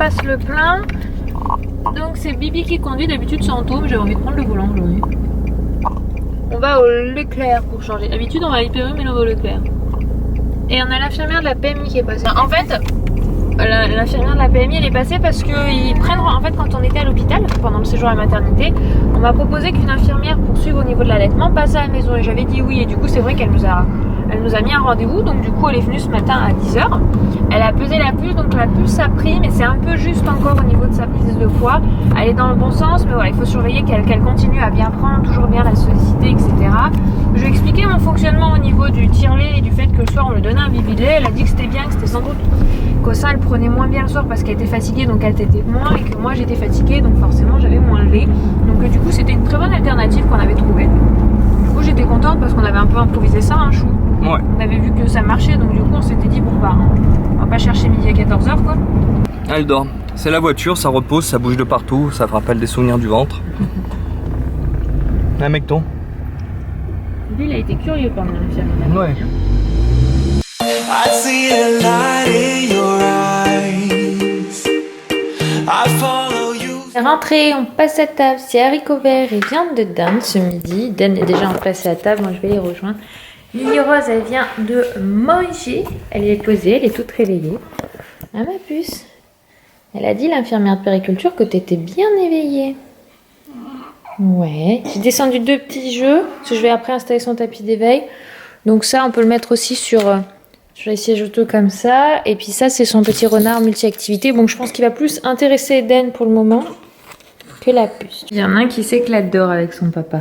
fasse le plein. Donc c'est Bibi qui conduit, d'habitude c'est Anto, mais j'ai envie de prendre le volant aujourd'hui. On va au Leclerc pour changer. D'habitude on va à Hyper U, mais là on va au Leclerc. Et on a l'infirmière de la PMI qui est passée. En fait, l'infirmière de la PMI elle est passée parce qu'ils prennent, en fait quand on était à l'hôpital pendant le séjour à la maternité, on m'a proposé qu'une infirmière pour suivre au niveau de l'allaitement passe à la maison et j'avais dit oui, et du coup c'est vrai qu'elle nous a mis un rendez-vous, donc du coup elle est venue ce matin à 10h. Elle a pesé la puce, donc la puce a pris, mais c'est un peu juste encore au niveau de sa prise de poids. Elle est dans le bon sens, mais voilà, il faut surveiller qu'elle continue à bien prendre, toujours bien la solliciter, etc. Je lui ai expliqué mon fonctionnement au niveau du tire-lait et du fait que le soir on lui donnait un bibi-lait. Elle a dit que c'était bien, que c'était sans doute qu'au sein elle prenait moins bien le soir parce qu'elle était fatiguée, donc elle tétait moins, et que moi j'étais fatiguée, donc forcément j'avais moins de lait. Donc du coup c'était une très bonne alternative qu'on avait trouvée. Du coup j'étais contente parce qu'on avait un peu improvisé ça, hein, chou. Ouais. On avait vu que ça marchait, donc du coup on s'était dit bon bah on va pas chercher midi à 14h quoi. Elle dort. C'est la voiture, ça repose, ça bouge de partout, ça me rappelle des souvenirs du ventre. Un mecton. Lui il a été curieux pendant l'infirmière. Ouais. I see a light in your eyes. I follow you. Rentrée, on passe à table, c'est haricots verts et viande de dinde ce midi. Dan est déjà placée à table, moi je vais les rejoindre. Lily Rose, elle vient de manger, elle est posée, elle est toute réveillée. Ah ma puce, elle a dit l'infirmière de périculture que t'étais bien éveillée. Ouais, j'ai descendu 2 petits jeux, parce que je vais après installer son tapis d'éveil. Donc ça, on peut le mettre aussi sur les sièges auto comme ça. Et puis ça, c'est son petit renard multi-activité. Bon, je pense qu'il va plus intéresser Eden pour le moment que la puce. Il y en a un qui s'éclate dehors avec son papa.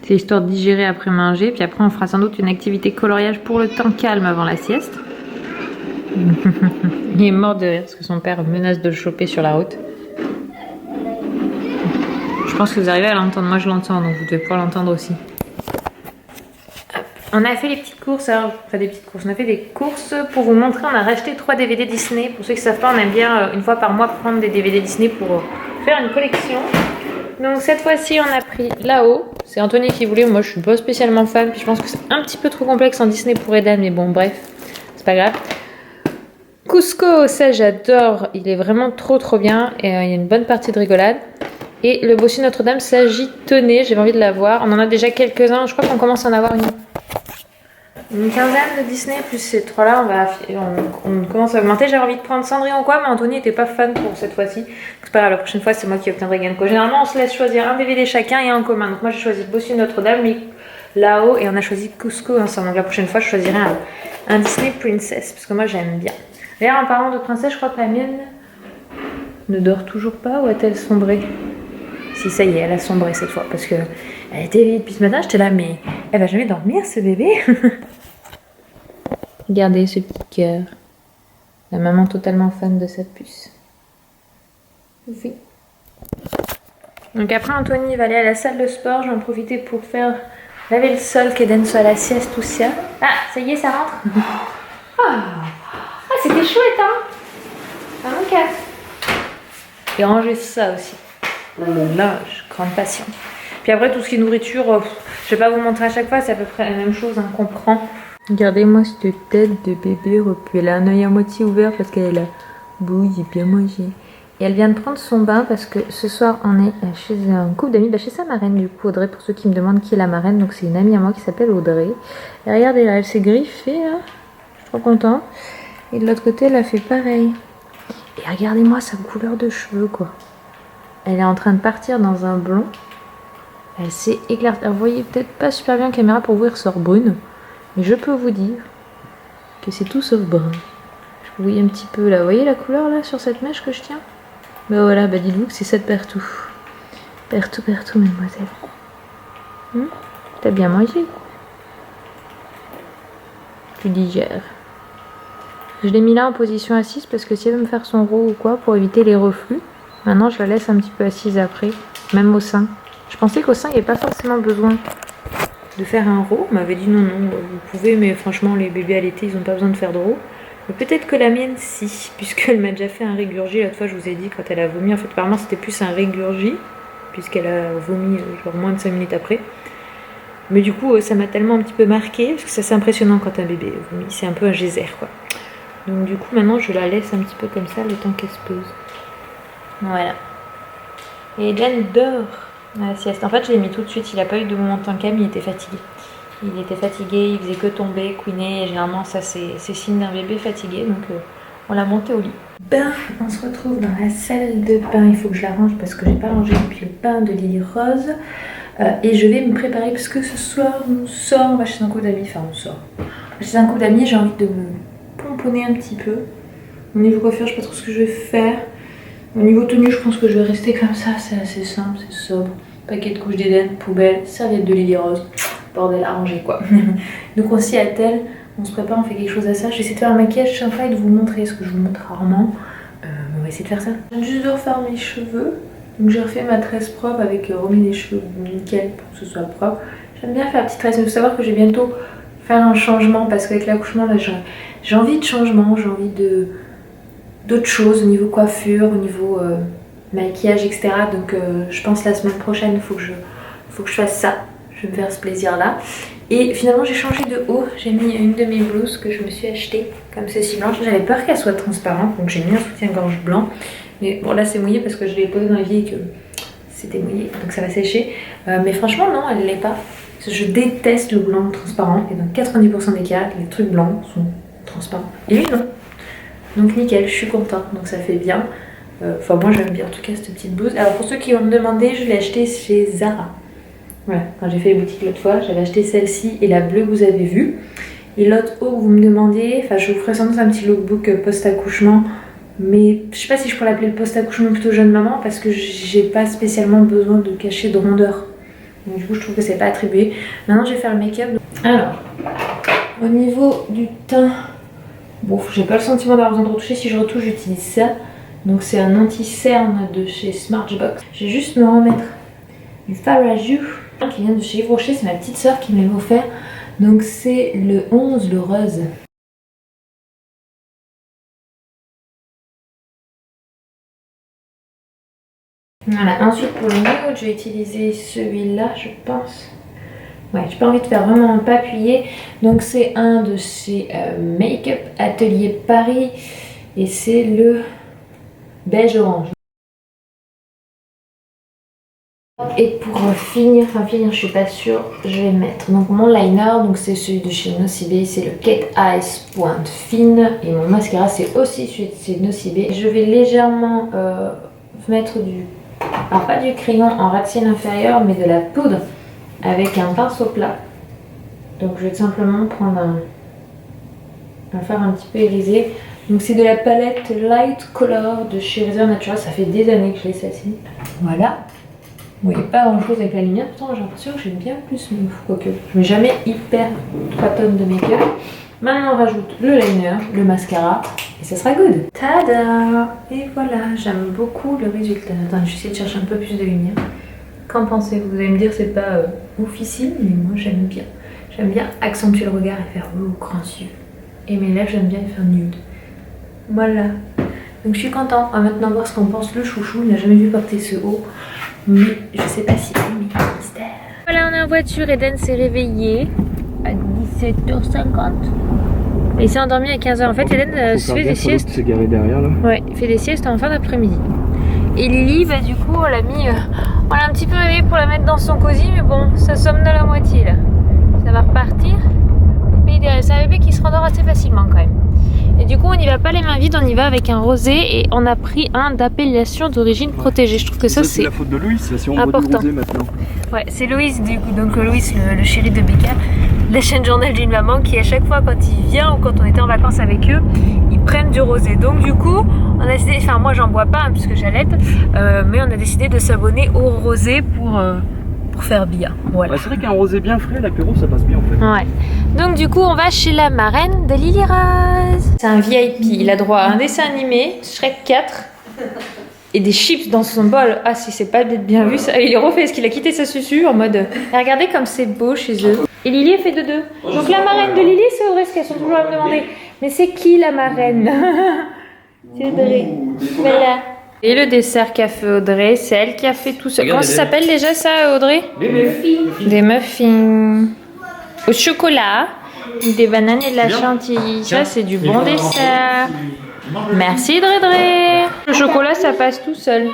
C'est histoire de digérer après manger. Puis après, on fera sans doute une activité coloriage pour le temps calme avant la sieste. Il est mort de rire parce que son père menace de le choper sur la route. Je pense que vous arrivez à l'entendre. Moi, je l'entends, donc vous devez pouvoir l'entendre aussi. On a fait les petites courses, alors, enfin des petites courses, on a fait des courses pour vous montrer, on a racheté 3 DVD Disney. Pour ceux qui ne savent pas, on aime bien une fois par mois prendre des DVD Disney pour faire une collection. Donc cette fois-ci, on a pris Là-haut. C'est Anthony qui voulait, moi je suis pas spécialement fan, puis je pense que c'est un petit peu trop complexe en Disney pour Eden, mais bon bref, c'est pas grave. Cusco, ça j'adore, il est vraiment trop bien, et il y a une bonne partie de rigolade. Et le Bossu Notre-Dame, ça j'y tenais, j'avais envie de la voir. On en a déjà quelques-uns, je crois qu'on commence à en avoir une quinzaine de Disney, plus ces 3-là, on commence à augmenter. J'avais envie de prendre Cendrillon ou quoi, mais Anthony n'était pas fan pour cette fois-ci. C'est pas grave, la prochaine fois, c'est moi qui obtiendrai gain de cause. Généralement, on se laisse choisir un DVD chacun et un en commun. Donc moi, j'ai choisi Bossu Notre-Dame, lui Là-haut, et on a choisi Cusco ensemble. Donc la prochaine fois, je choisirai un Disney Princess, parce que moi, j'aime bien. D'ailleurs, en parlant de princesse, je crois que la mienne ne dort toujours pas, ou a-t-elle sombré? Si, ça y est, elle a sombré cette fois, parce que elle était éveillée depuis ce matin. J'étais là, mais elle va jamais dormir, ce bébé. Regardez ce petit cœur. La maman totalement fan de cette puce. Oui. Donc après, Anthony va aller à la salle de sport. Je vais en profiter pour faire laver le sol, qu'Eden soit à la sieste ou ça. Ah, ça y est, ça rentre. Ah, c'était chouette, hein. Ah, mon casse. Et ranger ça aussi. Le linge, grande passion. Puis après, tout ce qui est nourriture, je vais pas vous montrer à chaque fois, c'est à peu près la même chose, hein, qu'on prend. Regardez-moi cette tête de bébé repu. Elle a un œil à moitié ouvert parce qu'elle a bouille et bien mangé. Et elle vient de prendre son bain parce que ce soir on est chez un couple d'amis, chez sa marraine du coup, Audrey, pour ceux qui me demandent qui est la marraine. Donc c'est une amie à moi qui s'appelle Audrey. Et regardez là, elle s'est griffée là. Je suis trop contente. Et de l'autre côté, elle a fait pareil. Et regardez-moi sa couleur de cheveux quoi. Elle est en train de partir dans un blond. Elle s'est éclaircie. Alors vous voyez peut-être pas super bien en caméra pour vous, il ressort brune. Mais je peux vous dire que c'est tout sauf brun. Je vous voyez un petit peu là. Vous voyez la couleur là sur cette mèche que je tiens? Ben voilà, bah dites-vous que c'est ça de partout. Partout, mademoiselle. T'as bien mangé? Tu digères. Je l'ai mis là en position assise parce que si elle veut me faire son roux ou quoi, pour éviter les reflux. Maintenant, je la laisse un petit peu assise après, même au sein. Je pensais qu'au sein, il n'y avait pas forcément besoin de faire un roux. On m'avait dit non, vous pouvez, mais franchement, les bébés allaités, ils n'ont pas besoin de faire de roux. Mais peut-être que la mienne, si, puisqu'elle m'a déjà fait un régurgie. L'autre fois, je vous ai dit, quand elle a vomi, en fait, apparemment, c'était plus un régurgie, puisqu'elle a vomi genre moins de 5 minutes après. Mais du coup, ça m'a tellement un petit peu marqué, parce que ça, c'est impressionnant quand un bébé vomit. C'est un peu un geyser, quoi. Donc du coup maintenant je la laisse un petit peu comme ça le temps qu'elle se pose. Voilà. Et Eden dort à la sieste. En fait je l'ai mis tout de suite, il n'a pas eu de moment de temps calme, il était fatigué. Il était fatigué, il faisait que tomber, couiner, et généralement ça c'est signe d'un bébé fatigué, donc on l'a monté au lit. On se retrouve dans la salle de bain, il faut que je la range parce que j'ai pas rangé depuis le bain de Lily Rose. Et je vais me préparer parce que ce soir on sort, on va chez un couple d'amis, enfin on sort. Chez un couple d'amis, j'ai envie de me pomponner un petit peu. Au niveau coiffure, je sais pas trop ce que je vais faire. Au niveau tenue, je pense que je vais rester comme ça, c'est assez simple, c'est sobre. Paquet de couches d'Eden, poubelle, serviette de Lily Rose. Bordel à ranger quoi. Donc on s'y attelle, on se prépare, on fait quelque chose à ça. J'essaie de faire un maquillage sympa et de vous montrer ce que je vous montre rarement. On va essayer de faire ça. Je viens juste de refaire mes cheveux. Donc j'ai refait ma tresse propre avec remis les cheveux nickel pour que ce soit propre. J'aime bien faire la petite tresse, mais il faut savoir que j'ai bientôt faire un changement parce qu'avec l'accouchement là j'ai envie de changement, j'ai envie d'autres choses au niveau coiffure, au niveau maquillage, etc. Donc je pense la semaine prochaine il faut que je fasse ça. Je vais me faire ce plaisir là. Et finalement j'ai changé de haut. J'ai mis une de mes blouses que je me suis achetée comme celle-ci blanche. J'avais peur qu'elle soit transparente donc j'ai mis un soutien-gorge blanc. Mais bon là c'est mouillé parce que je l'ai posé dans l'évier et que c'était mouillé donc ça va sécher. Mais franchement non elle l'est pas. Je déteste le blanc transparent et dans 90% des cas les trucs blancs sont transparents. Et lui non. Donc nickel, je suis contente donc ça fait bien. Enfin moi j'aime bien en tout cas cette petite blouse. Alors pour ceux qui vont me demander, je l'ai achetée chez Zara. Voilà, quand j'ai fait les boutiques l'autre fois, j'avais acheté celle-ci et la bleue que vous avez vue. Et l'autre haut que vous me demandiez, enfin je vous ferai sans doute un petit lookbook post-accouchement. Mais je sais pas si je pourrais l'appeler le post-accouchement plutôt jeune maman parce que j'ai pas spécialement besoin de cacher de rondeur. Donc du coup je trouve que c'est pas attribué. Maintenant je vais faire le make-up. Alors, au niveau du teint, bon j'ai pas le sentiment d'avoir besoin de retoucher. Si je retouche j'utilise ça. Donc c'est un anti-cerne de chez Smashbox. Je vais juste me remettre du fard à joues qui vient de chez Yves Rocher, c'est ma petite soeur qui me l'a offert. Donc c'est le 11, le rose. Voilà, ensuite pour le nude, je vais utiliser celui-là, je pense. Ouais, j'ai pas envie de faire vraiment pas appuyer. Donc c'est un de chez Make-up Atelier Paris et c'est le beige orange. Et pour finir, je suis pas sûre, je vais mettre donc mon liner, donc c'est celui de chez Nocibé, c'est le Kate Eyes pointe fine et mon mascara c'est aussi celui de chez Nocibé. Je vais légèrement mettre alors pas du crayon en ras-de-cils inférieur mais de la poudre avec un pinceau plat. Donc je vais tout simplement prendre un fard un petit peu irisé. Donc c'est de la palette Light Color de chez Reserve Natural, ça fait des années que je l'ai celle-ci. Voilà. Bon, il n'y a pas grand chose avec la lumière, pourtant j'ai l'impression que j'aime bien plus, mais quoique je mets jamais hyper 3 tonnes de make-up. Maintenant on rajoute le liner, le mascara et ça sera good. Tada! Et voilà, j'aime beaucoup le résultat. Attends, je vais essayer de chercher un peu plus de lumière. Qu'en pensez-vous? Vous allez me dire c'est pas oufissime, mais moi j'aime bien. J'aime bien accentuer le regard et faire grands yeux. Et mes lèvres j'aime bien les faire nude. Voilà. Donc je suis contente. On va maintenant voir ce qu'en pense le chouchou. Il n'a jamais vu porter ce haut. Mais je sais pas si c'est un mystère. Voilà, on est en voiture. Eden s'est réveillé à 17h50. Et il s'est endormi à 15h. En fait, Eden fait des siestes. C'est garé derrière là. Ouais, il fait des siestes en fin d'après-midi. Et Lily, bah du coup, on l'a mis. On l'a un petit peu réveillée pour la mettre dans son cosy. Mais bon, ça somnole à moitié là. Ça va repartir. Mais c'est un bébé qui se rendort assez facilement quand même. Et du coup on n'y va pas les mains vides, on y va avec un rosé et on a pris un d'appellation d'origine protégée. Je trouve que ça c'est la faute de Louis, si on important. voit du rosé maintenant. Ouais, c'est Louis du coup, donc Louis le chéri de Becca, la chaîne journal d'une maman qui à chaque fois quand il vient ou quand on était en vacances avec eux, ils prennent du rosé. Donc du coup on a décidé, enfin moi j'en bois pas hein, puisque j'allaite, mais on a décidé de s'abonner au rosé pour faire bien. Voilà. Ouais, c'est vrai qu'un rosé bien frais, l'apéro ça passe bien en fait. Ouais. Donc du coup on va chez la marraine de Lily Rose. C'est un VIP, il a droit à un dessin animé, Shrek 4 et des chips dans son bol. Ah si c'est pas bien vu ça. Il est refait parce qu'il a quitté sa susu en mode regardez comme c'est beau chez eux. Et Lily a fait de deux. Donc la marraine de Lily c'est Audrey, ce qu'elles sont toujours à me demander. Mais c'est qui la marraine? C'est Audrey. Voilà. Et le dessert qu'a fait Audrey, c'est elle qui a fait tout ça. Comment ça s'appelle déjà ça, Audrey? Des muffins. Des muffins au chocolat Des bananes et de la chantilly. Ça, c'est du bon dessert. Merci, Dredré. Le chocolat, ça passe tout seul.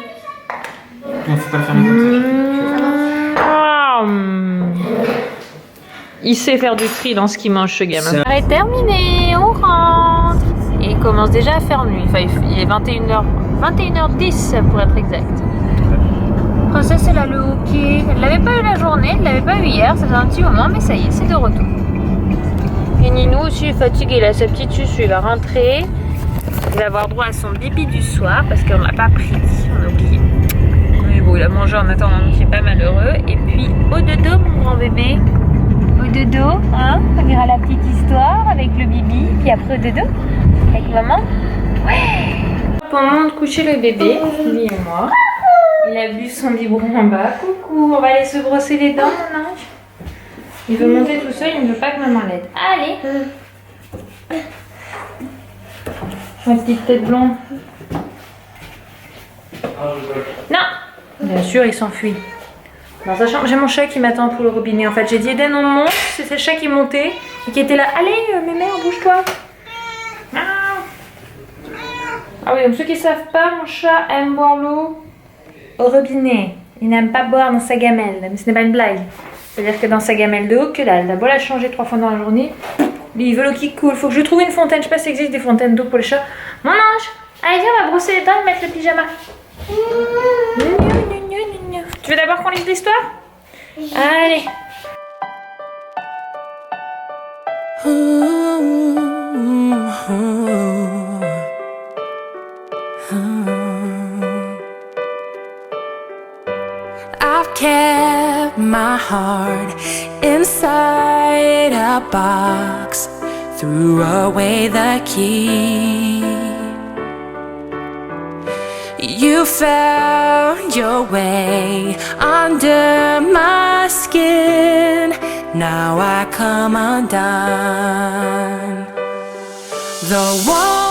Il sait faire du tri dans ce qu'il mange, ce gamin. Ça est terminé, on rentre. Et il commence déjà à faire nuit. Enfin, il est 21h10 pour être exact. Princesse, elle a le hockey. Elle l'avait pas eu la journée, elle l'avait pas eu hier. Ça fait un petit moment, mais ça y est, c'est de retour. Et Ninou aussi est fatigué. Il a sa petite suce, il va rentrer. Il va avoir droit à son bibi du soir parce qu'on l'a pas pris. On a oublié. Mais bon, il a mangé en attendant, donc il est pas malheureux. Et puis, au dodo, mon grand bébé. Au dodo, hein, on verra la petite histoire avec le bibi. Puis après, au dodo, avec maman. Ouais. Pendant de coucher le bébé, lui et moi. Il a bu son biberon en bas. Coucou, on va aller se brosser les dents, mon ange. Il veut monter tout seul, il ne veut pas que maman l'aide. Allez. Ma petite tête blonde. Non. Bien sûr, il s'enfuit. Dans sa chambre, j'ai mon chat qui m'attend pour le robinet. En fait, j'ai dit Eden, on monte. C'est le chat qui montait et qui était là. Allez, mémère, bouge-toi. Ah oui, donc ceux qui ne savent pas, mon chat aime boire l'eau au robinet. Il n'aime pas boire dans sa gamelle, mais ce n'est pas une blague. C'est-à-dire que dans sa gamelle d'eau, que là, elle a beau la changer 3 fois dans la journée, lui, il veut l'eau qui coule. Faut que je lui trouve une fontaine. Je sais pas s'il existe des fontaines d'eau pour les chats. Mon ange, allez, viens, on va brosser les dents et mettre le pyjama. Tu veux d'abord qu'on lise l'histoire? Allez. I've kept my heart inside a box, threw away the key. You found your way under my skin. Now I come undone. The wall